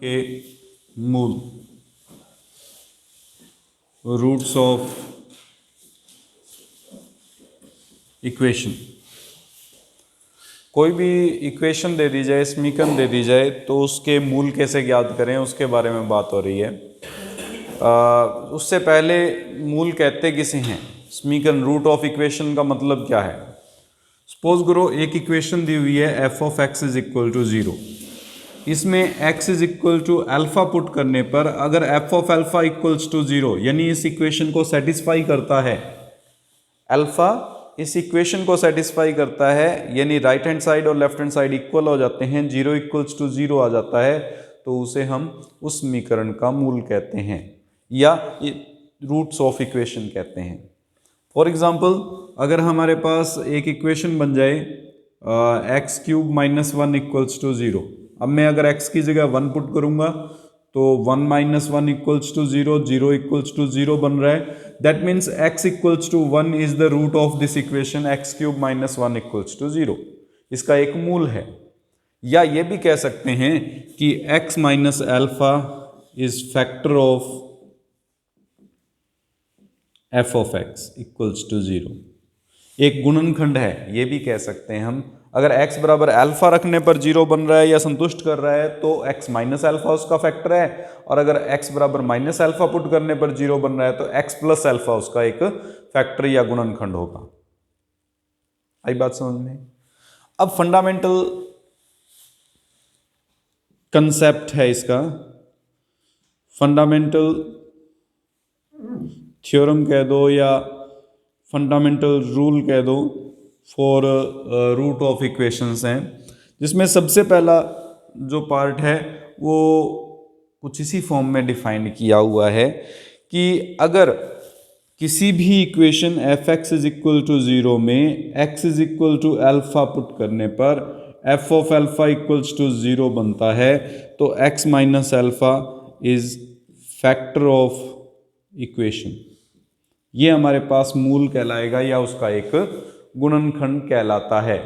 के मूल, roots of equation. कोई भी इक्वेशन दे दी जाए, समीकरण दे दी जाए, तो उसके मूल कैसे ज्ञात करें उसके बारे में बात हो रही है। उससे पहले मूल कहते किसे हैं, समीकरण, रूट ऑफ इक्वेशन का मतलब क्या है। सपोज करो एक इक्वेशन दी हुई है F of X is equal to 0। इसमें x is equal to alpha put करने पर अगर F of alpha equals to 0, यानी इस इक्वेशन को सेटिस्फाई करता है, अल्फा इस इक्वेशन को सेटिस्फाई करता है, यानी राइट हैंड साइड और लेफ्ट हैंड साइड इक्वल हो जाते हैं, 0 इक्वल्स टू 0 आ जाता है, तो उसे हम उस समीकरण का मूल कहते हैं या रूट्स ऑफ इक्वेशन कहते हैं। फॉर एग्जाम्पल, अगर हमारे पास एक इक्वेशन बन जाए X cube minus 1 equals to 0। अब मैं अगर x की जगह 1 पुट करूंगा तो 1 minus 1 equals to 0, 0 equals to 0 बन रहा है। That means x equals to 1 is the root of this equation X cube minus 1 equals to 0। इसका एक मूल है। या ये भी कह सकते हैं कि x minus alpha is factor of F of X equals to 0। एक गुणनखंड है, ये भी कह सकते हैं हम। अगर x बराबर अल्फा रखने पर 0 बन रहा है या संतुष्ट कर रहा है तो x माइनस अल्फा उसका फैक्टर है, और अगर x बराबर माइनस अल्फा पुट करने पर 0 बन रहा है तो x प्लस अल्फा उसका एक फैक्टर या गुणनखंड होगा। आई बात समझ में। अब फंडामेंटल कंसेप्ट है इसका, फंडामेंटल थ्योरम कह दो या फंडामेंटल रूल कह दो फॉर रूट ऑफ इक्वेशंस हैं, जिसमें सबसे पहला जो पार्ट है वो कुछ इसी फॉर्म में डिफाइन किया हुआ है कि अगर किसी भी equation F X is equal to 0 में x is equal to alpha put करने पर F of alpha equals to 0 बनता है, तो x minus alpha is factor of equation. ये हमारे पास मूल कहलाएगा या उसका एक गुणनखंड कहलाता है।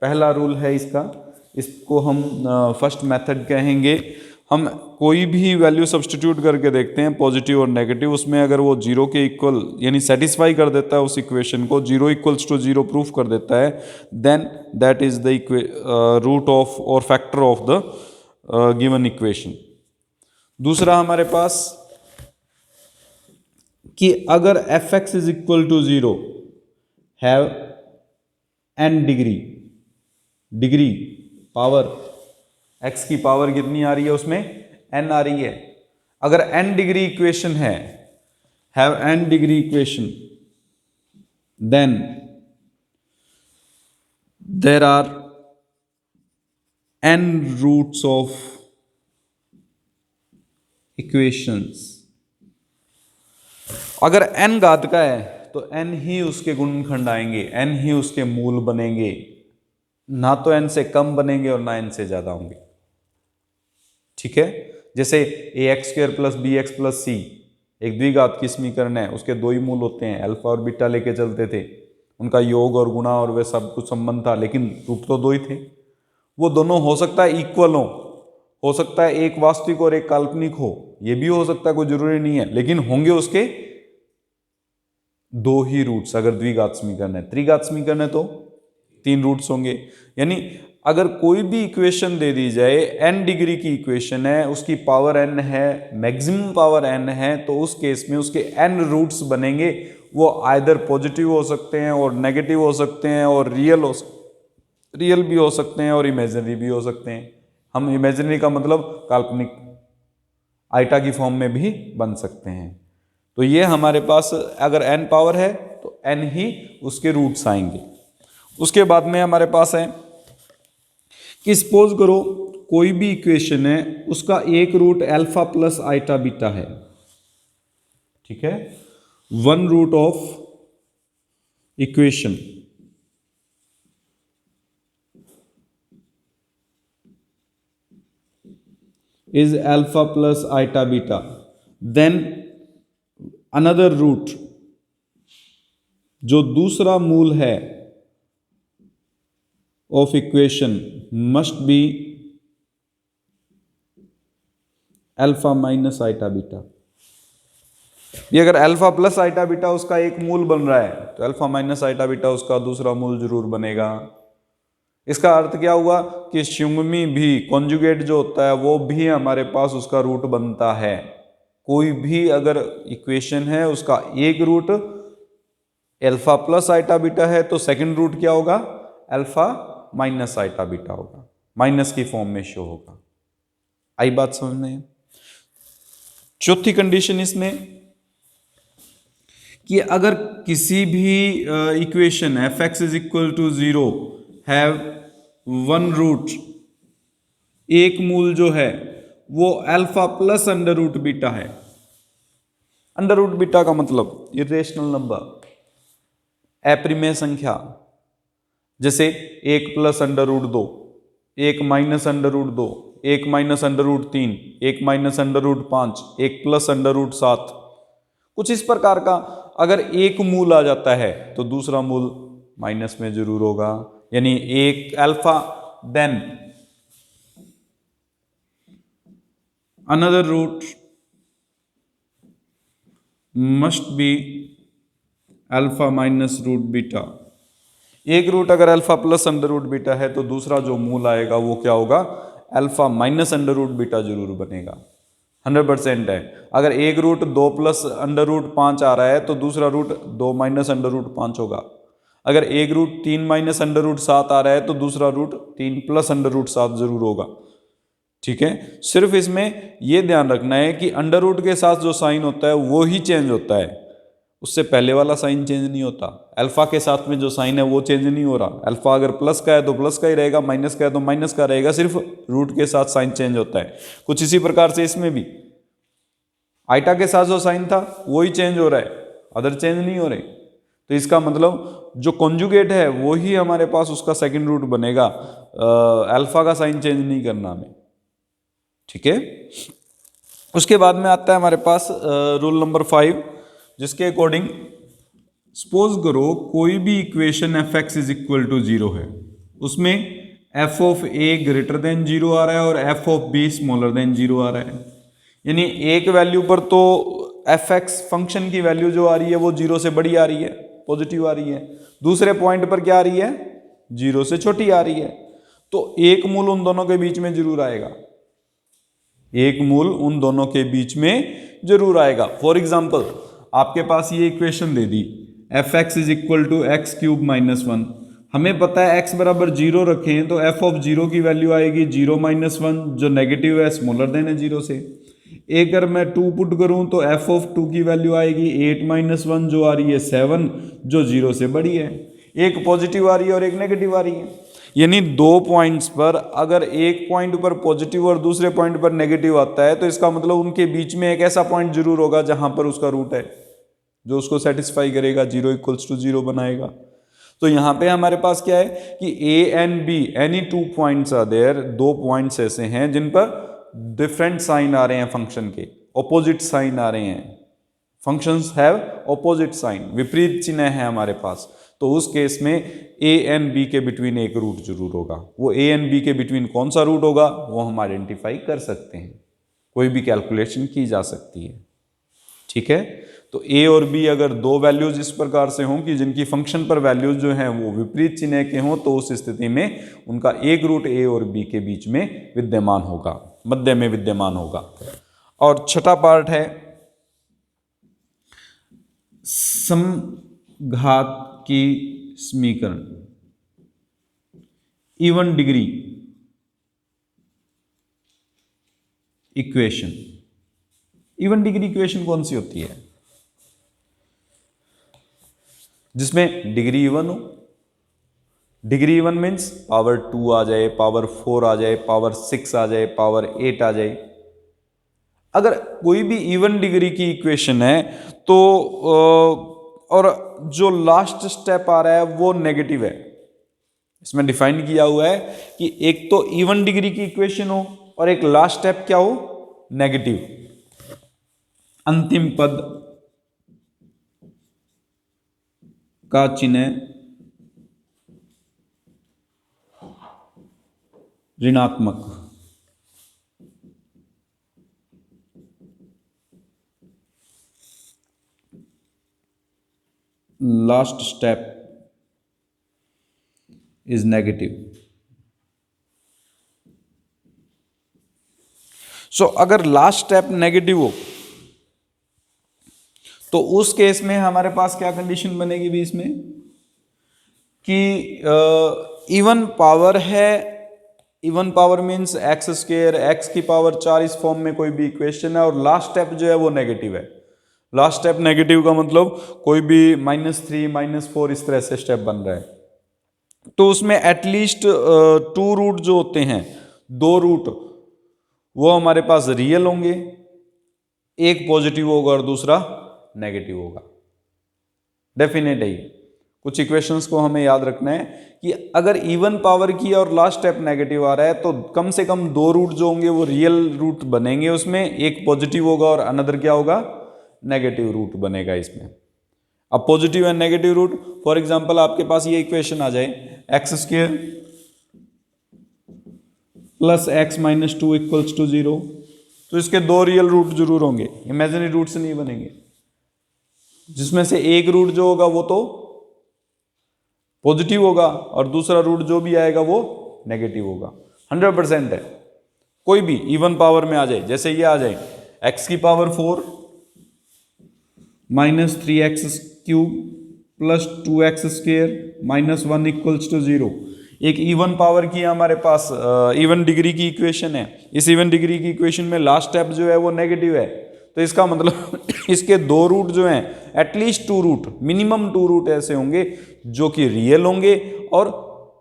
पहला रूल है इसका, इसको हम फर्स्ट मेथड कहेंगे। हम कोई भी वैल्यू सब्सटीट्यूट करके देखते हैं पॉजिटिव और नेगेटिव, उसमें अगर वो 0 के इक्वल यानी सेटिस्फाई कर देता है उस इक्वेशन को, 0 इक्वल्स टू 0 प्रूफ कर देता है, then that is the root of और factor of the given equation. दूसरा हमारे पास कि अगर F X is equal to 0 have n degree power, x की पावर कितनी आ रही है उसमें, n आ रही है। अगर n डिग्री इक्वेशन है, have n degree equation, then there are n roots of equations. अगर n घात का है तो n ही उसके गुणनखंड आएंगे, n ही उसके मूल बनेंगे, ना तो n से कम बनेंगे और ना n से ज्यादा होंगे। ठीक है, जैसे ax² plus bx plus c एक द्विघात की समीकरण है, उसके दो ही मूल होते हैं, अल्फा और बीटा लेके चलते थे, उनका योग और गुणा और वे सब कुछ संबंध था, लेकिन रूट तो दो ही थे। वो दोनों हो सकता है इक्वल हो सकता है एक वास्तविक और एक काल्पनिक हो, ये भी हो सकता है, कोई जरूरी नहीं है, लेकिन होंगे उसके दो ही रूट्स। अगर द्विघात समीकरण है, त्रिघात समीकरण है तो 3 रूट्स होंगे। यानी अगर कोई भी इक्वेशन दे दी जाए, n डिग्री की इक्वेशन है, उसकी पावर n है, मैक्सिमम पावर n है, तो उस केस में उसके n रूट्स बनेंगे। वो आइदर पॉजिटिव हो सकते हैं और नेगेटिव हो सकते हैं और रियल भी हो सकते हैं और इमेजिनरी भी हो सकते हैं। हम इमेजिनरी का मतलब काल्पनिक, आइटा की फॉर्म में भी बन सकते हैं। तो ये हमारे पास अगर n पावर है तो n ही उसके रूट्स आएंगे। उसके बाद में हमारे पास है कि सपोज करो कोई भी इक्वेशन है, उसका एक root alpha plus iota beta है। ठीक है, one root of equation is alpha plus eta beta, then another root जो दूसरा मूल है of equation must be alpha minus iota beta. ये अगर अल्फा प्लस आइटा बीटा उसका एक मूल बन रहा है तो अल्फा माइनस आइटा बीटा उसका दूसरा मूल जरूर बनेगा। इसका अर्थ क्या हुआ कि शुंगमी भी कॉन्जुगेट जो होता है वो भी हमारे पास उसका रूट बनता है। कोई भी अगर इक्वेशन है उसका एक root alpha plus iota beta है तो सेकंड रूट क्या होगा, अल्फा माइनस आइटा बीटा होगा, माइनस की फॉर्म में शो होगा। आई बात समझ में? चौथी कंडीशन इसमें कि अगर किसी भी equation F X is equal to 0 have one root, एक मूल जो है वो alpha plus under root beta है। अंडर रूट बीटा का मतलब इरेशनल नंबर, अप्रिमेय संख्या, जैसे 1 plus under root 2, 1 minus under root 2, 1 minus under root 3, 1 minus under root 5, 1 plus under root 7, कुछ इस प्रकार का। अगर एक मूल आ जाता है तो दूसरा मूल माइनस में जरूर होगा, यानी एक alpha then another root must be alpha minus root beta. एक रूट अगर alpha plus under root beta है तो दूसरा जो मूल आएगा वो क्या होगा, alpha minus under root beta जरूर बनेगा। 100% है। अगर एक रूट 2 प्लस अंडर रूट 5 आ रहा है तो दूसरा रूट 2 माइनस अंडर रूट 5 होगा। अगर एक रूट 3 माइनस अंडर रूट 7 आ रहा है तो दूसरा रूट 3 प्लस अंडर रूट 7 जरूर होगा। ठीक है, सिर्फ इसमें यह ध्यान रखना है कि अंडर रूट के साथ जो साइन होता है वो ही चेंज होता है, उससे पहले वाला साइन चेंज नहीं होता। अल्फा के साथ में जो साइन है वो चेंज नहीं हो रहा। अल्फा अगर प्लस का है तो प्लस का ही रहेगा, माइनस का है तो माइनस का रहेगा, सिर्फ रूट के साथ साइन चेंज होता है। कुछ इसी प्रकार से इसमें भी आइटा के साथ जो साइन था वो ही चेंज हो रहा है, अदर चेंज नहीं हो रहे। तो इसका मतलब जो कॉन्जुगेट है वो ही हमारे पास उसका सेकंड रूट बनेगा, अल्फा का साइन चेंज नहीं करना हमें। ठीक है, उसके बाद में आता है हमारे पास रूल नंबर 5, जिसके अकॉर्डिंग सपोज करो कोई भी equation F X is equal to 0 है, उसमें F of A greater than 0 आ रहा है और F of B smaller than 0 आ रहा है। यानी एक वैल्यू पर तो एफ एक्स फंक्शन की वैल्यू जो आ रही है वो 0 से बड़ी आ रही है, पॉजिटिव आ रही है। दूसरे पॉइंट पर क्या आ रही है, 0 से छोटी आ रही है। तो एक मूल उन दोनों के बीच में जरूर आएगा, एक मूल उन दोनों के बीच में जरूर आएगा। फॉर एग्जाम्पल आपके पास ये इक्वेशन दे दी F X is equal to X cube minus 1। हमें पता है एक्स बराबर 0 रखें तो एफ ऑफ 0 की वैल्यू आएगी 0 माइनस 1, जो नेगेटिव है स्मॉलर देन है 0 से। एक अगर मैं 2 पुट करूं तो एफ ऑफ 2 की वैल्यू आएगी 8 माइनस 1, जो आ रही है 7, जो 0 से बड़ी है। एक पॉजिटिव आ रही है और एक नेगेटिव आ रही है, यानी दो पॉइंट्स पर अगर एक पॉइंट पर पॉजिटिव और दूसरे पॉइंट पर नेगेटिव आता है तो इसका मतलब उनके बीच में एक ऐसा पॉइंट जरूर होगा जहां पर उसका रूट है जो उसको सेटिस्फाई करेगा, 0 इक्वल्स टू 0 बनाएगा। तो यहां पे हमारे पास क्या है कि A and B any 2 points are there, दो पॉइंट्स ऐसे हैं जिन पर डिफरेंट साइन आ रहे हैं, फंक्शन के ऑपोजिट साइन आ रहे हैं, फंक्शंस हैव ऑपोजिट साइन, विपरीत चिन्ह है हमारे पास। तो उस केस में ए एंड बी के बिटवीन एक रूट जरूर होगा। वो ए एंड बी के बिटवीन कौन सा रूट होगा वो हम आइडेंटिफाई कर सकते हैं, कोई भी कैलकुलेशन की जा सकती है। ठीक है, तो ए और बी अगर दो वैल्यूज इस प्रकार से हों कि जिनकी फंक्शन पर वैल्यूज जो हैं वो विपरीत चिन्ह के हों तो उस स्थिति में उनका एक रूट ए और बी के बीच में विद्यमान होगा, मध्य में विद्यमान होगा। और छठा पार्ट है समघात की समीकरण, even degree equation. Even degree equation कौन सी होती है, जिसमें डिग्री इवन हो। डिग्री इवन मीन्स पावर 2 आ जाए, पावर 4 आ जाए, पावर 6 आ जाए, पावर 8 आ जाए। अगर कोई भी इवन डिग्री की इक्वेशन है तो और जो लास्ट स्टेप आ रहा है वो नेगेटिव है, इसमें डिफाइन किया हुआ है कि एक तो इवन डिग्री की इक्वेशन हो और एक लास्ट स्टेप क्या हो, नेगेटिव। अंतिम पद का चिन्ह ऋणात्मक। Last step is negative. So अगर लास्ट स्टेप नेगेटिव हो तो उस केस में हमारे पास क्या कंडीशन बनेगी भी इसमें कि इवन पावर है, even power means x square, x की पावर 4 इस फॉर्म में कोई भी इक्वेशन है और लास्ट स्टेप जो है वो नेगेटिव है। लास्ट स्टेप नेगेटिव का मतलब कोई भी -3 -4 इस तरह से स्टेप बन रहा है तो उसमें एटलीस्ट 2 रूट जो होते हैं, 2 रूट वो हमारे पास रियल होंगे, एक पॉजिटिव होगा और दूसरा नेगेटिव होगा। डेफिनेट है। कुछ इक्वेशंस को हमें याद रखना है कि अगर इवन पावर की और लास्ट स्टेप नेगेटिव आ रहा है तो कम से कम 2 रूट जो होंगे वो रियल रूट बनेंगे, उसमें एक पॉजिटिव होगा और अनदर क्या होगा, नेगेटिव रूट बनेगा इसमें। अब positive and negative root, for example आपके पास ये इक्वेशन आ जाए X square plus X minus 2 equals to 0, तो इसके 2 रियल रूट जरूर होंगे, इमेजिनरी रूट से नहीं बनेंगे, जिसमें से एक रूट जो होगा वो तो पॉजिटिव होगा और दूसरा रूट जो भी आएगा वो नेगेटिव होगा। 100% है। कोई भी इवन पावर में आ जाए, जैसे ये आ जाए x की power 4 minus 3x cube plus 2x square minus 1 equals to 0। एक इवन पावर की हमारे पास इवन डिग्री की इक्वेशन है। इस इवन डिग्री की इक्वेशन में लास्ट स्टेप जो है वो नेगेटिव है, तो इसका मतलब इसके 2 रूट जो हैं एटलीस्ट 2 रूट, मिनिमम 2 रूट ऐसे होंगे जो कि रियल होंगे और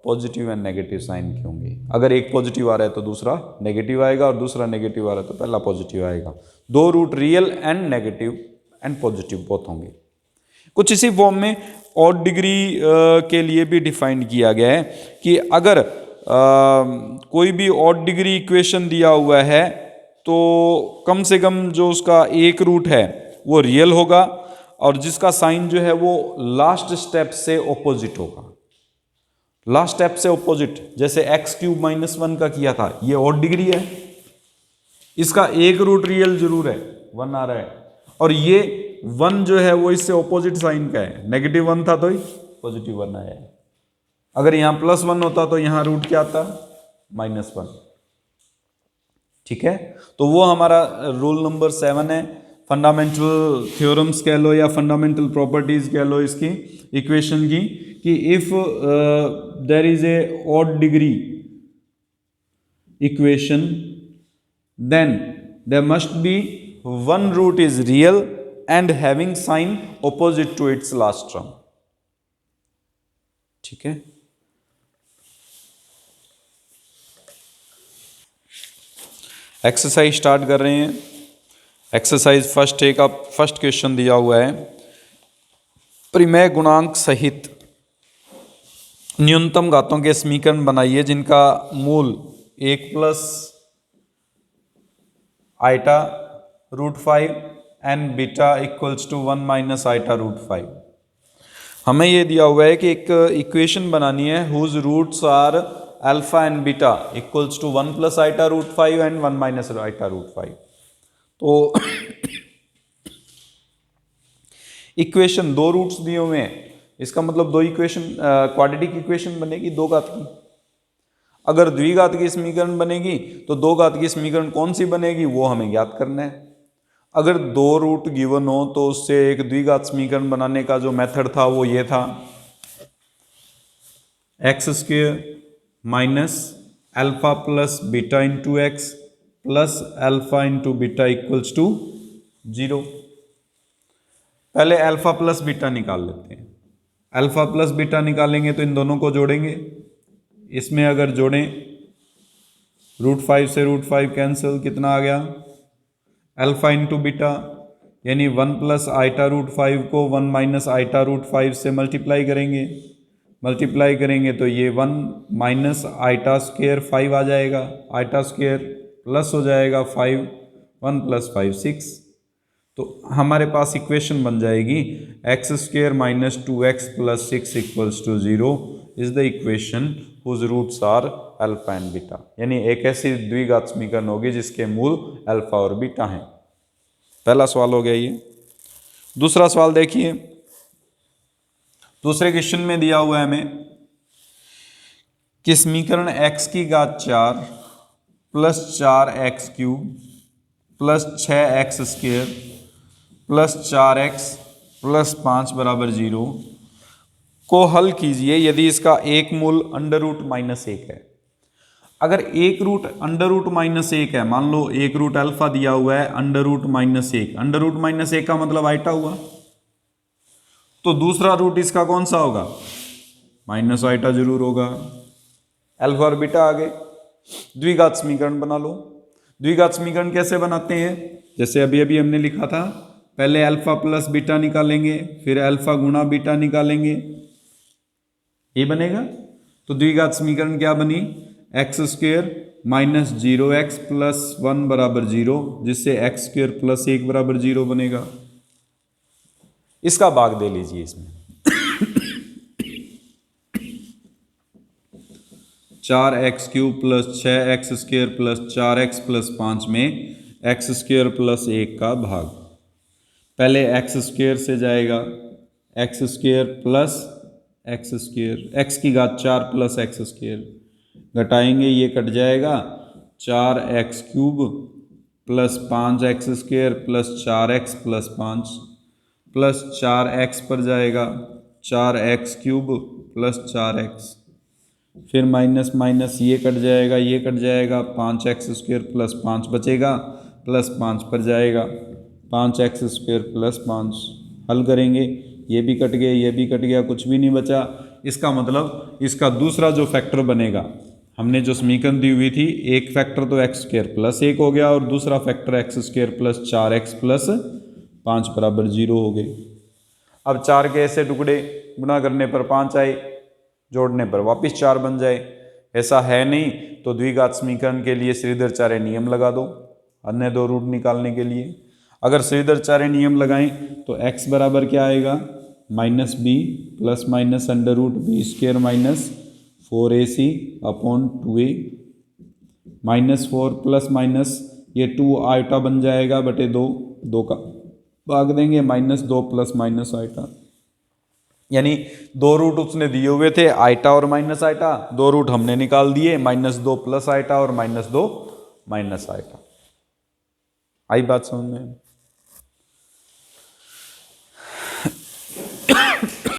पॉजिटिव एंड नेगेटिव साइन के होंगे। अगर एक पॉजिटिव आ रहा है तो दूसरा नेगेटिव आएगा और दूसरा नेगेटिव आ रहा है तो पहला पॉजिटिव आएगा। 2 root real and negative and positive both होंगे। कुछ इसी फॉर्म में ऑड डिग्री के लिए भी डिफाइन किया गया है कि अगर कोई भी ऑड डिग्री इक्वेशन दिया हुआ है तो कम से कम जो उसका एक रूट है वो रियल होगा और जिसका साइन जो है वो लास्ट स्टेप से ऑपोजिट होगा। लास्ट स्टेप से ऑपोजिट, जैसे एक्स क्यूब माइनस 1 का किया था, ये ऑड डिग्री है, इसका एक रूट रियल जरूर है, 1 आ रहा है, और ये 1 जो है वो इससे ऑपोजिट साइन का है, नेगेटिव 1 था तो ही पॉजिटिव 1 आया है। अगर यहाँ +1 होता तो यहाँ रूट क्या आता, -1। ठीक है, तो वो हमारा रूल नंबर 7 है। फंडामेंटल थ्योरम्स कह लो या फंडामेंटल प्रॉपर्टीज कह लो इसकी इक्वेशन की, कि if there is a odd degree equation then there must be 1 root is real and having sign opposite to its last term. ठीक है, एक्सरसाइज स्टार्ट कर रहे हैं। एक्सरसाइज फर्स्ट क्वेश्चन दिया हुआ है, परिमेय गुणांक सहित न्यूनतम घातों के समीकरण बनाइए जिनका मूल 1 plus iota root 5 and beta equals to 1 minus iota root 5। हमें यह दिया हुआ है कि एक इक्वेशन बनानी है whose roots are alpha and beta equals to 1 plus iota root 5 and 1 minus iota root 5। तो इक्वेशन 2 रूट्स दिए हुए हैं, इसका मतलब 2 इक्वेशन क्वाड्रेटिक इक्वेशन बनेगी 2 घात की। अगर द्विघात की समीकरण बनेगी तो 2 घात की समीकरण कौन सी बनेगी वो हमें ज्ञात करना है। अगर 2 रूट गिवन हो तो उससे एक द्विघात समीकरण बनाने का जो मेथड था वो ये था, X square minus alpha plus beta into X plus alpha into beta equals to 0। पहले अल्फा प्लस बीटा निकाल लेते हैं। अल्फा प्लस बीटा निकालेंगे तो इन दोनों को जोड़ेंगे, इसमें अगर जोड़ें रूट 5 से रूट 5 कैंसिल, कितना आ गया अल्फा इंटू बीटा, यानी 1 प्लस आइटा रूट 5 को 1 माइनस आइटा रूट 5 से मल्टीप्लाई करेंगे तो ये 1 माइनस आइटा स्क्वायर 5 आ जाएगा, आइटा स्क्वायर प्लस हो जाएगा 5, 1 प्लस 5 6। तो हमारे पास इक्वेशन बन जाएगी X square minus 2x plus 6 equals to 0 is the equation whose roots are alpha and beta. यानी एक ऐसी द्विघात समीकरण होगी जिसके मूल अल्फा और बीटा हैं। पहला सवाल हो गया ये। दूसरा सवाल देखिए, दूसरे क्वेश्चन में दिया हुआ है हमें कि समीकरण x की घात 4 plus 4x³ plus 6x² plus 4x plus 5 बराबर 0 को हल कीजिए यदि इसका एक मूल अंडर रूट -1 है। अगर एक रूट अंडर रूट -1 है, मान लो एक रूट अल्फा दिया हुआ है अंडर रूट -1, अंडर रूट -1 का मतलब आइटा हुआ, तो दूसरा रूट इसका कौन सा होगा? माइनस आइटा जरूर होगा। अल्फा और बीटा आ गए। द्विघात समीकरण बना लो। द्विघात समीकरण कैसे बनाते हैं? जैसे अभी अभी हमने लिखा था, पहले अल्फा प्लस बीटा निकालेंगे, फिर अल्फा गुणा बीटा निकालेंगे, ये बनेगा। तो द्विघात समीकरण क्या बनी? x² माइनस 0x प्लस 1 बराबर 0, जिससे x² प्लस 1 बराबर 0 बनेगा। इसका भाग दे लीजिए इसमें 4x³ plus 6x² plus 4x plus 5 में x² प्लस 1 का भाग। पहले x² से जाएगा x² प्लस x², x की घात 4 प्लस x², घटाएंगे ये कट जाएगा, 4x³ plus 5x² plus 4x plus 5 plus 4x पर जाएगा 4x³ प्लस 4x, फिर माइनस माइनस ये कट जाएगा, ये कट जाएगा, 5x² प्लस 5 बचेगा, प्लस 5 पर जाएगा 5x² प्लस 5। हल करेंगे, ये भी कट गया, ये भी कट गया, कुछ भी नहीं बचा। इसका मतलब इसका दूसरा जो फैक्टर बनेगा, हमने जो समीकरण दी हुई थी, एक फैक्टर तो x² प्लस 1 हो गया और दूसरा factor x² plus 4x plus 5 बराबर 0 हो गए। अब 4 के ऐसे टुकड़े गुणा करने पर 5 आए, जोड़ने पर वापस 4 बन जाए। ऐसा है नहीं तो द्विघात समीकरण के लिए श्रीधराचार्य नियम लगा दो अन्य दो रूट निकालने के लिए। अगर श्रीधराचार्य नियम लगाएं तो x बराबर क्या आएगा? -b plus minus under root b² minus 4ac upon 2a, -4 plus minus ये 2 आइटा बन जाएगा बटे 2, 2 का भाग देंगे, -2 प्लस माइनस आइटा, यानी दो रूट उसने दिए हुए थे, आइटा और माइनस आइटा, दो रूट हमने निकाल दिए, -2 प्लस आइटा और -2 माइनस आइटा। आई बात समझ में?